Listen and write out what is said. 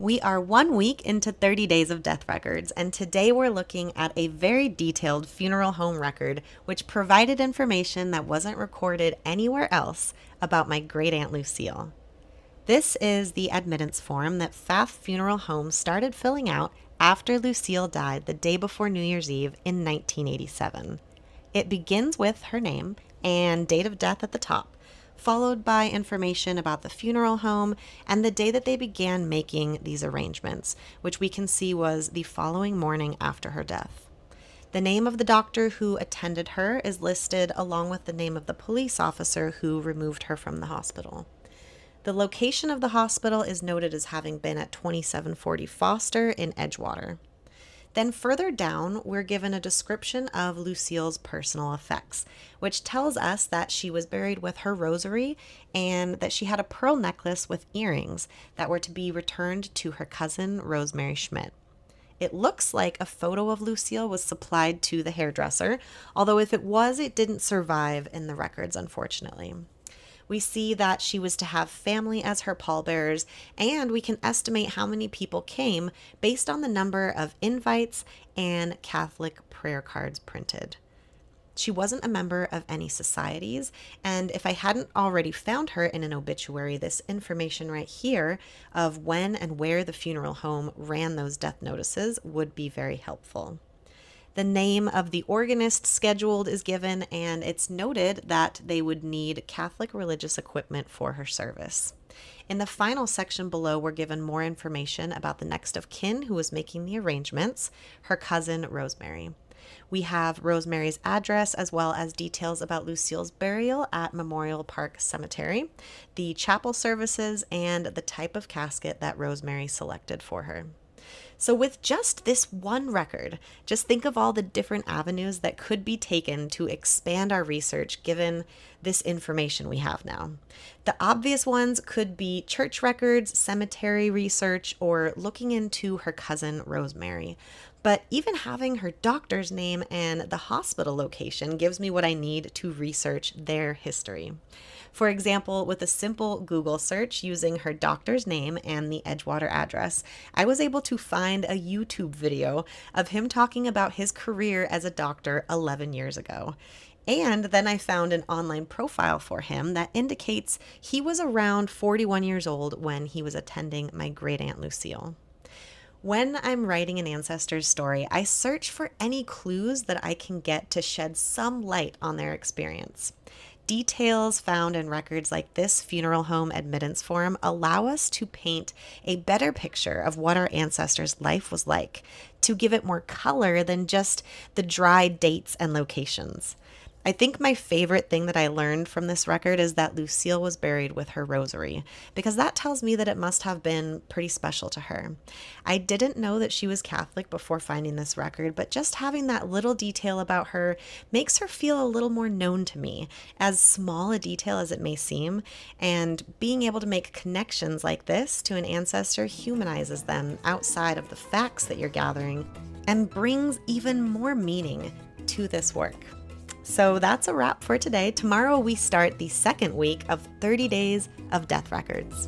We are 1 week into 30 days of death records, and today we're looking at a very detailed funeral home record which provided information that wasn't recorded anywhere else about my great aunt Lucille. This is the admittance form that Pfaff Funeral Home started filling out after Lucille died the day before New Year's Eve in 1987. It begins with her name and date of death at the top, followed by information about the funeral home and the day that they began making these arrangements, which we can see was the following morning after her death. The name of the doctor who attended her is listed along with the name of the police officer who removed her from the hospital. The location of the hospital is noted as having been at 2740 Foster in Edgewater. Then further down, we're given a description of Lucille's personal effects, which tells us that she was buried with her rosary and that she had a pearl necklace with earrings that were to be returned to her cousin, Rosemary Schmidt. It looks like a photo of Lucille was supplied to the hairdresser, although if it was, it didn't survive in the records, unfortunately. We see that she was to have family as her pallbearers, and we can estimate how many people came based on the number of invites and Catholic prayer cards printed. She wasn't a member of any societies, and if I hadn't already found her in an obituary, this information right here of when and where the funeral home ran those death notices would be very helpful. The name of the organist scheduled is given, and it's noted that they would need Catholic religious equipment for her service. In the final section below, we're given more information about the next of kin who was making the arrangements, her cousin Rosemary. We have Rosemary's address as well as details about Lucille's burial at Memorial Park Cemetery, the chapel services, and the type of casket that Rosemary selected for her. So with just this one record, just think of all the different avenues that could be taken to expand our research given this information we have now. The obvious ones could be church records, cemetery research, or looking into her cousin Rosemary. But even having her doctor's name and the hospital location gives me what I need to research their history. For example, with a simple Google search using her doctor's name and the Edgewater address, I was able to find a YouTube video of him talking about his career as a doctor 11 years ago. And then I found an online profile for him that indicates he was around 41 years old when he was attending my great aunt Lucille. When I'm writing an ancestor's story, I search for any clues that I can get to shed some light on their experience. Details found in records like this funeral home admittance form allow us to paint a better picture of what our ancestors' life was like, to give it more color than just the dry dates and locations. I think my favorite thing that I learned from this record is that Lucille was buried with her rosary, because that tells me that it must have been pretty special to her. I didn't know that she was Catholic before finding this record, but just having that little detail about her makes her feel a little more known to me, as small a detail as it may seem, and being able to make connections like this to an ancestor humanizes them outside of the facts that you're gathering and brings even more meaning to this work. So that's a wrap for today. Tomorrow we start the second week of 30 days of death records.